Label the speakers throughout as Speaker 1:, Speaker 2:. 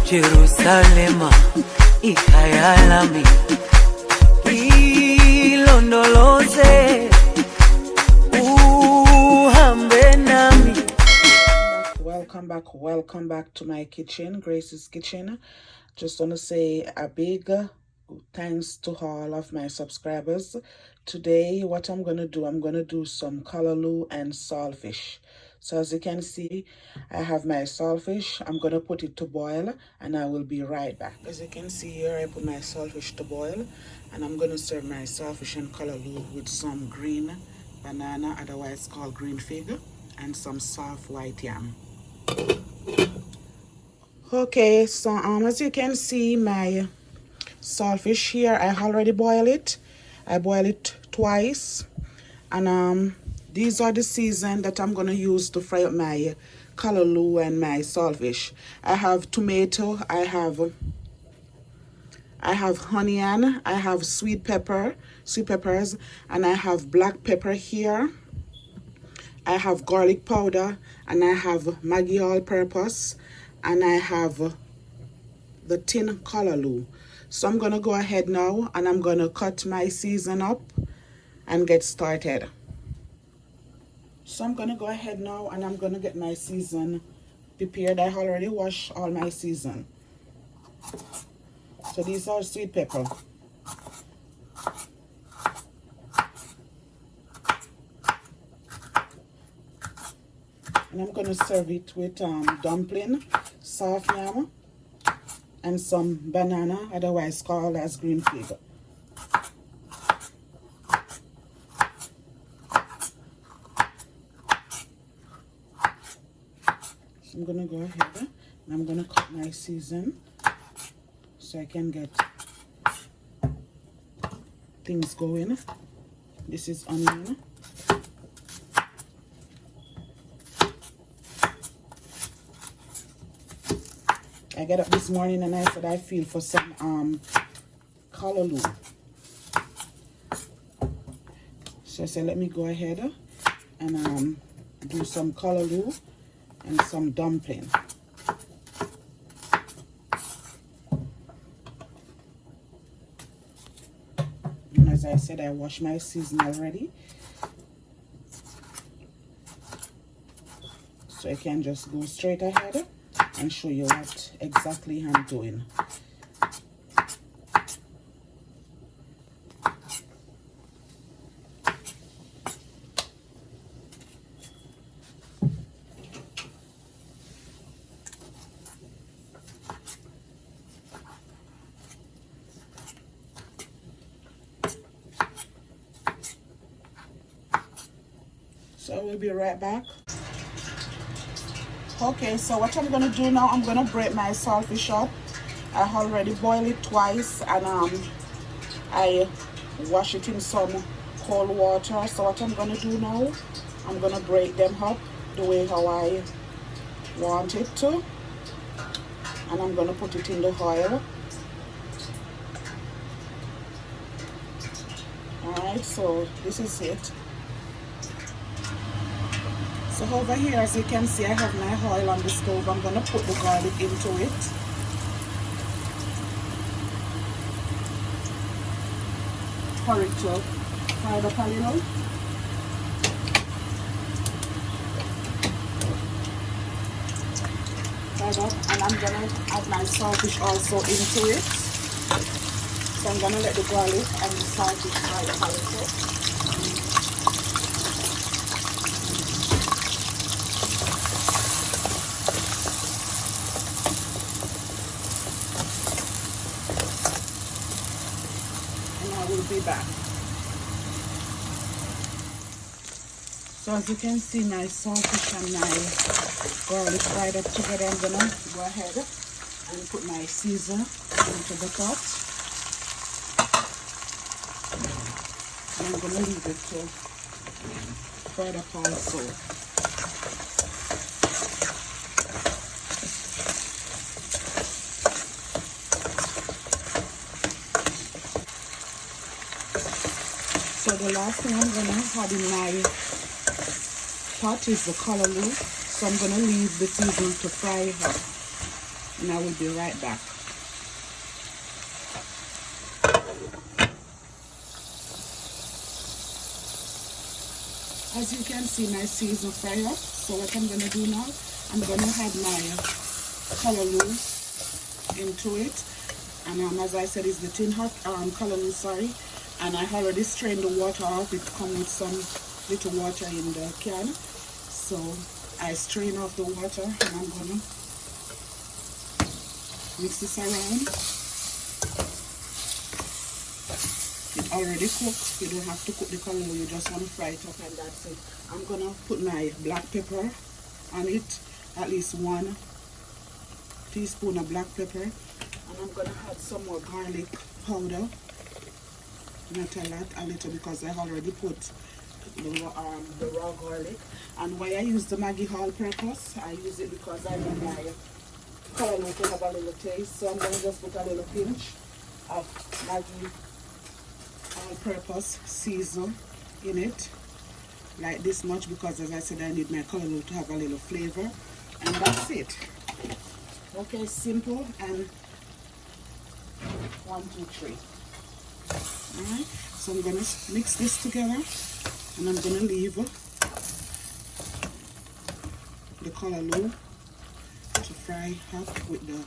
Speaker 1: Jerusalema, ikhaya lami, ilondoloze, uhambe nami.
Speaker 2: Welcome back to my kitchen, Grace's Kitchen. Just want to say a big thanks to all of my subscribers. Today, what I'm going to do some callaloo and saltfish. So as you can see, I have my saltfish. I'm going to put it to boil and I will be right back. As you can see here, I put my saltfish to boil and I'm going to serve my saltfish and callaloo with some green banana, otherwise called green fig, and some soft white yam. Okay, so as you can see, my saltfish here, I already boiled it. I boiled it twice, and these are the season that I'm gonna use to fry up my callaloo and my saltfish. I have tomato, I have onion, I have sweet peppers, and I have black pepper here. I have garlic powder, and I have Maggi All Purpose, and I have the tin callaloo. So I'm going to go ahead now and I'm going to cut my season up and get started. So I'm going to go ahead now and I'm going to get my season prepared. I already washed all my season. So these are sweet pepper. And I'm going to serve it with dumpling, soft yam, and some banana, otherwise called as green fig. So I'm going to go ahead and I'm going to cut my season so I can get things going. This is onion. I get up this morning and I said I feel for some callaloo. So I said let me go ahead and do some callaloo and some dumpling. And as I said, I washed my season already. So I can just go straight ahead and show you what exactly I'm doing. So we'll be right back. Okay, so what I'm gonna do now, I'm gonna break my saltfish up. I already boiled it twice and I wash it in some cold water. So what I'm gonna do now, I'm gonna break them up the way how I want it to, and I'm gonna put it in the oil. Alright, so this is it. So over here, as you can see, I have my oil on the stove. I'm going to put the garlic into it. For it to fry up a little. Fry up, and I'm going to add my saltfish also into it. So I'm going to let the garlic and the saltfish fry up a little. Be back. So as you can see, my saltfish and my garlic fried up together. I'm gonna go ahead and put my season into the pot, and I'm gonna leave it to fry up also. So the last thing I'm gonna add in my pot is the callaloo. So I'm going to leave the seasoning to fry up, and I will be right back. As you can see, my season fry up. So what I'm going to do now, I'm going to add my callaloo into it. And as I said, it's the tin hot callaloo, sorry. And I already strained the water off. It comes with some little water in the can. So I strain off the water, and I'm going to mix this around. It's already cooked. You don't have to cook the callaloo, you just want to fry it up, and that's it. I'm going to put my black pepper on it, at least 1 teaspoon of black pepper. And I'm going to add some more garlic powder. Not a lot, a little, because I already put the raw garlic. And why I use the Maggi All Purpose, I use it because I want my callaloo to have a little taste. So I'm going to just put a little pinch of Maggi All Purpose season in it, like this much, because as I said, I need my callaloo to have a little flavor. And that's it. Okay, simple. And 1, 2, 3. Alright, so I'm going to mix this together, and I'm going to leave the callaloo to fry up with the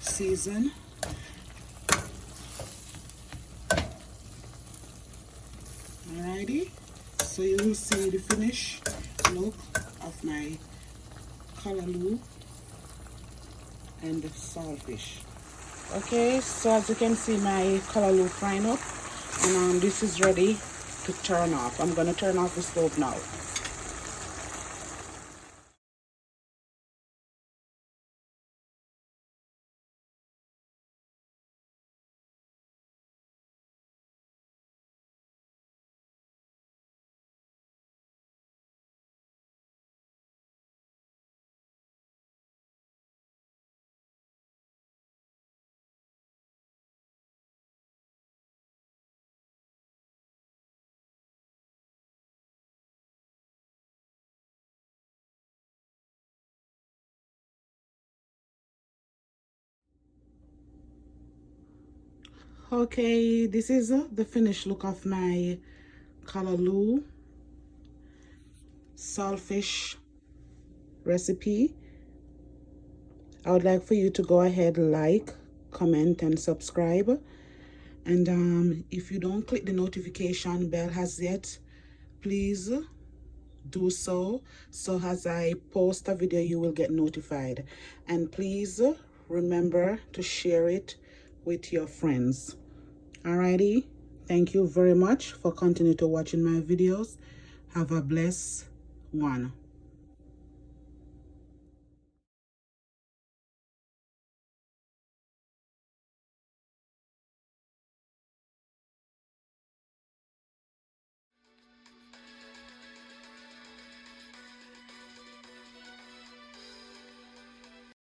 Speaker 2: season. Alrighty, so you will see the finished look of my callaloo and the saltfish. Okay, so as you can see, my callaloo frying up, and this is ready to turn off. I'm going to turn off the stove now. Okay, this is the finished look of my callaloo saltfish recipe. I would like for you to go ahead, like, comment, and subscribe. And if you don't click the notification bell as yet, please do so. So as I post a video, you will get notified. And please remember to share it with your friends. Alrighty, thank you very much for continuing to watching my videos. Have a blessed one.